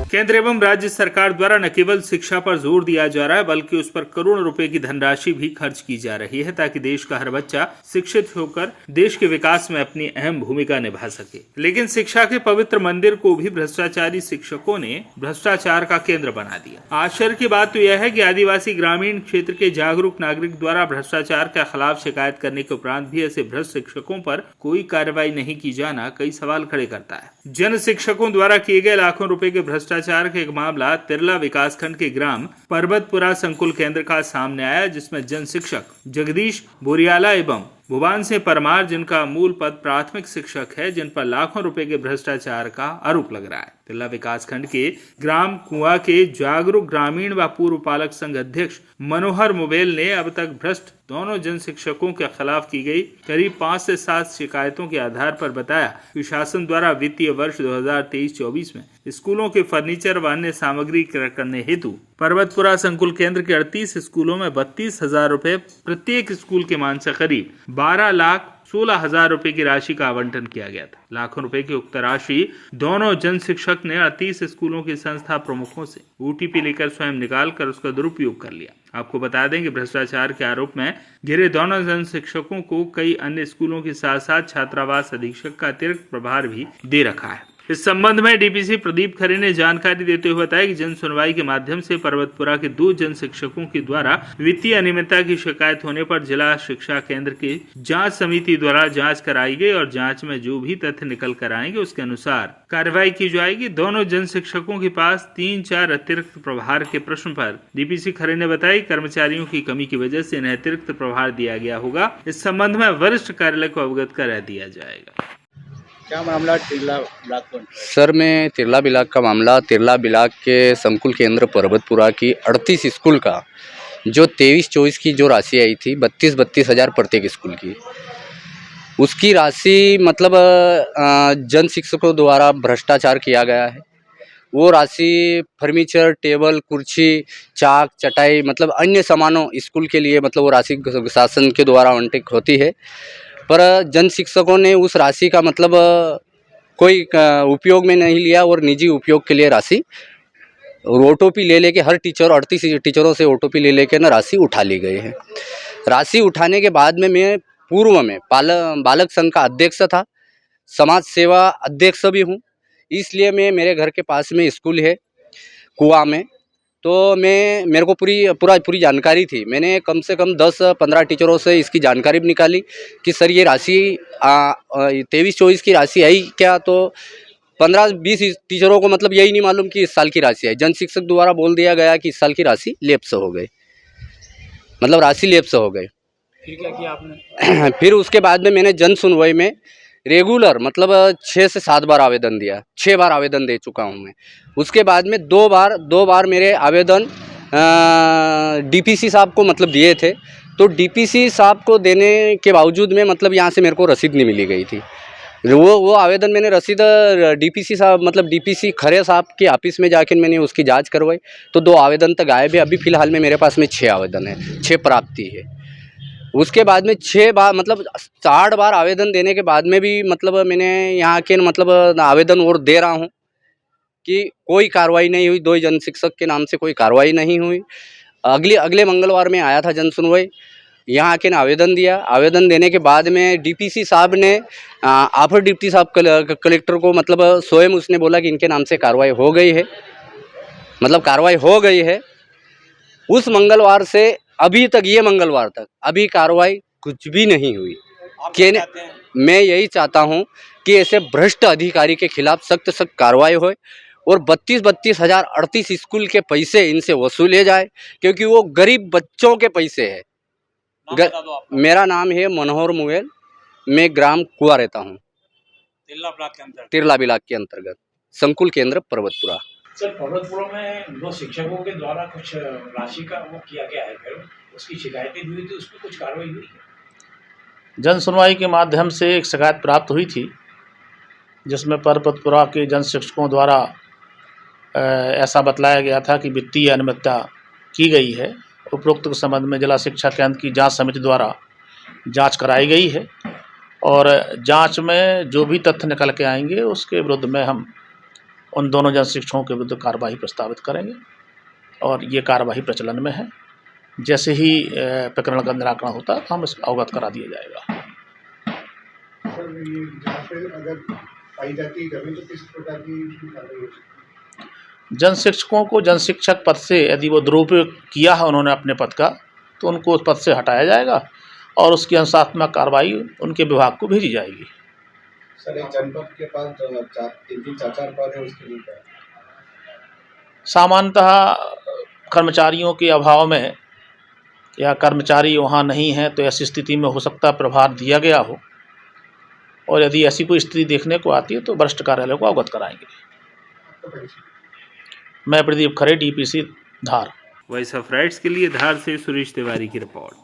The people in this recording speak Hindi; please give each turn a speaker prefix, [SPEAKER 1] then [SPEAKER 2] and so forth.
[SPEAKER 1] केंद्र एवं राज्य सरकार द्वारा न केवल शिक्षा पर जोर दिया जा रहा है बल्कि उस पर करोड़ों रुपए की धनराशि भी खर्च की जा रही है ताकि देश का हर बच्चा शिक्षित होकर देश के विकास में अपनी अहम भूमिका निभा सके। लेकिन शिक्षा के पवित्र मंदिर को भी भ्रष्टाचारी शिक्षकों ने भ्रष्टाचार का केंद्र बना दिया। आश्चर्य की बात तो यह है कि आदिवासी ग्रामीण क्षेत्र के जागरूक नागरिक द्वारा भ्रष्टाचार के खिलाफ शिकायत करने के उपरांत भी ऐसे भ्रष्ट शिक्षकों पर कोई कार्रवाई नहीं की जाना कई सवाल खड़े करता है। जन शिक्षकों द्वारा किए गए लाखों रुपए के भ्रष्टाचार का एक मामला तिरला विकासखंड के ग्राम पर्वतपुरा संकुल केंद्र का सामने आया, जिसमें जन शिक्षक जगदीश बोरियाला एवं भुवान सिंह परमार, जिनका मूल पद प्राथमिक शिक्षक है, जिन पर लाखों रुपए के भ्रष्टाचार का आरोप लग रहा है। तिरला विकासखंड के ग्राम कुआ के जागरूक ग्रामीण व पूर्व पालक संघ अध्यक्ष मनोहर मुबेल ने अब तक भ्रष्ट दोनों जन शिक्षकों के खिलाफ की गई करीब 5 से 7 शिकायतों के आधार पर बताया कि शासन द्वारा वित्तीय वर्ष 2023-24 में स्कूलों के फर्नीचर व अन्य सामग्री क्रय करने हेतु पर्वतपुरा संकुल केंद्र के 38 स्कूलों में 32,000 रुपए, प्रत्येक स्कूल के मान से करीब 12,16,000 रुपए की राशि का आवंटन किया गया था। लाखों रुपए की उक्त राशि दोनों जन शिक्षक ने 38 स्कूलों के संस्था प्रमुखों से OTP लेकर स्वयं निकाल कर उसका दुरुपयोग कर लिया। आपको बता दें कि भ्रष्टाचार के आरोप में घिरे दोनों जन शिक्षकों को कई अन्य स्कूलों के साथ साथ छात्रावास अधीक्षक का अतिरिक्त प्रभार भी दे रखा है। इस संबंध में डीपीसी प्रदीप खरे ने जानकारी देते हुए बताया कि जन सुनवाई के माध्यम से पर्वतपुरा के 2 जन शिक्षकों के द्वारा वित्तीय अनियमितता की शिकायत होने पर जिला शिक्षा केंद्र की जांच समिति द्वारा जांच कराई गई और जांच में जो भी तथ्य निकल कर आएंगे उसके अनुसार कार्रवाई की जाएगी। दोनों जन शिक्षकों के पास 3-4 अतिरिक्त प्रभार के प्रश्न पर डीपीसी खरे ने बताया कर्मचारियों की कमी की वजह से इन्हें अतिरिक्त प्रभार दिया गया होगा। इस संबंध में वरिष्ठ कार्यालय को अवगत करा दिया जाएगा।
[SPEAKER 2] क्या मामला तिरला ब्लॉक?
[SPEAKER 3] सर, मैं तिरला ब्लॉक का मामला, तिरला ब्लॉक के संकुल केंद्र पर्वतपुरा की 38 स्कूल का जो 23-24 की जो राशि आई थी 32 हज़ार प्रत्येक स्कूल की, उसकी राशि मतलब जन शिक्षकों द्वारा भ्रष्टाचार किया गया है। वो राशि फर्नीचर, टेबल, कुर्सी, चाक, चटाई मतलब अन्य सामानों स्कूल के लिए मतलब वो राशि शासन के द्वारा आवंटित होती है, पर जन शिक्षकों ने उस राशि का मतलब कोई उपयोग में नहीं लिया और निजी उपयोग के लिए राशि OTP ले लेके हर टीचर 38 टीचरों से OTP ले लेके ना राशि उठा ली गई है। राशि उठाने के बाद में मैं पूर्व में बालक संघ का अध्यक्ष था, समाज सेवा अध्यक्ष भी हूँ, इसलिए मैं मेरे घर के पास में स्कूल है कुआ में, तो मेरे को पूरी जानकारी थी। मैंने कम से कम 10-15 टीचरों से इसकी जानकारी भी निकाली कि सर ये राशि 23-24 की राशि आई क्या, तो 15-20 टीचरों को मतलब यही नहीं मालूम कि इस साल की राशि है। जन शिक्षक द्वारा बोल दिया गया कि इस साल की राशि लेप्स हो गई, मतलब राशि लेप्स हो गई।
[SPEAKER 2] फिर क्या किया आपने?
[SPEAKER 3] फिर उसके बाद में मैंने जन सुनवाई में रेगुलर मतलब 6 से 7 बार आवेदन दिया, 6 बार आवेदन दे चुका हूँ मैं। उसके बाद में 2 बार मेरे आवेदन डीपीसी साहब को मतलब दिए थे, तो डीपीसी साहब को देने के बावजूद में मतलब यहाँ से मेरे को रसीद नहीं मिली गई थी। वो आवेदन मैंने रसीद डीपीसी साहब मतलब डीपीसी खरे साहब के ऑफिस में जाकर मैंने उसकी जांच करवाई, तो 2 आवेदन तक गायब है। अभी फ़िलहाल में मेरे पास में 6 आवेदन है, 6 प्राप्ति है। उसके बाद में 6 बार मतलब 8 बार आवेदन देने के बाद में भी मतलब मैंने यहाँ के मतलब आवेदन और दे रहा हूँ कि कोई कार्रवाई नहीं हुई। 2 जन शिक्षक के नाम से कोई कार्रवाई नहीं हुई। अगले मंगलवार में आया था जन सुनवाई, यहाँ के आवेदन दिया। आवेदन देने के बाद में डीपीसी साहब ने अपर डिप्टी साहब कलेक्टर को मतलब स्वयं उसने बोला कि इनके नाम से कार्रवाई हो गई है, मतलब कार्रवाई हो गई है। उस मंगलवार से अभी तक, ये मंगलवार तक अभी कार्रवाई कुछ भी नहीं हुई। मैं यही चाहता हूं कि ऐसे भ्रष्ट अधिकारी के खिलाफ सख्त कार्रवाई हो और 32 हज़ार 38 स्कूल के पैसे इनसे वसूले जाए, क्योंकि वो गरीब बच्चों के पैसे है। मेरा नाम है मनोहर मुबेल, मैं ग्राम कुआ रहता हूँ, तिरला ब्लॉक के अंतर्गत संकुल केंद्र पर्वतपुरा।
[SPEAKER 2] सर, पर्वतपुरा में 2 शिक्षकों के द्वारा कुछ राशि का वो किया गया है, फिर उसकी शिकायतें हुई थी, उस पर कुछ कार्रवाई हुई?
[SPEAKER 4] जन सुनवाई के माध्यम से एक शिकायत प्राप्त हुई थी, जिसमें पर्वतपुरा के जन शिक्षकों द्वारा ऐसा बतलाया गया था कि वित्तीय अनियमितता की गई है। उपरोक्त के संबंध में जिला शिक्षा केंद्र की जांच समिति द्वारा जांच कराई गई है और जांच में जो भी तथ्य निकल के आएंगे उसके विरुद्ध में हम उन दोनों जन शिक्षकों के विरुद्ध कार्यवाही प्रस्तावित करेंगे और ये कार्यवाही प्रचलन में है। जैसे ही प्रकरण का निराकरण होता है तो हम इसको अवगत करा दिया जाएगा।
[SPEAKER 5] सर, ये जांच में अगर पाई जाती है कमी तो किस प्रकार की कार्रवाई हो सकती है?
[SPEAKER 4] जन शिक्षकों को जन शिक्षक पद से यदि वो दुरुपयोग किया है उन्होंने अपने पद का, तो उनको उस पद से हटाया जाएगा और उसकी अनुशासनात्मक कार्रवाई उनके विभाग को भेजी जाएगी।
[SPEAKER 5] सर, एक जनपद के पास 3-4 पद है, उसके लिए क्या है?
[SPEAKER 4] सामान्यतः कर्मचारियों के अभाव में या कर्मचारी वहाँ नहीं है तो ऐसी स्थिति में हो सकता है प्रभार दिया गया हो, और यदि ऐसी कोई स्थिति देखने को आती है तो वरिष्ठ कार्यालय को अवगत कराएंगे।
[SPEAKER 5] आपका परिचय?
[SPEAKER 4] मैं Pradeep Khare, DPC Dhar.
[SPEAKER 1] Voice of rights के लिए धार से सुरेश तिवारी की रिपोर्ट।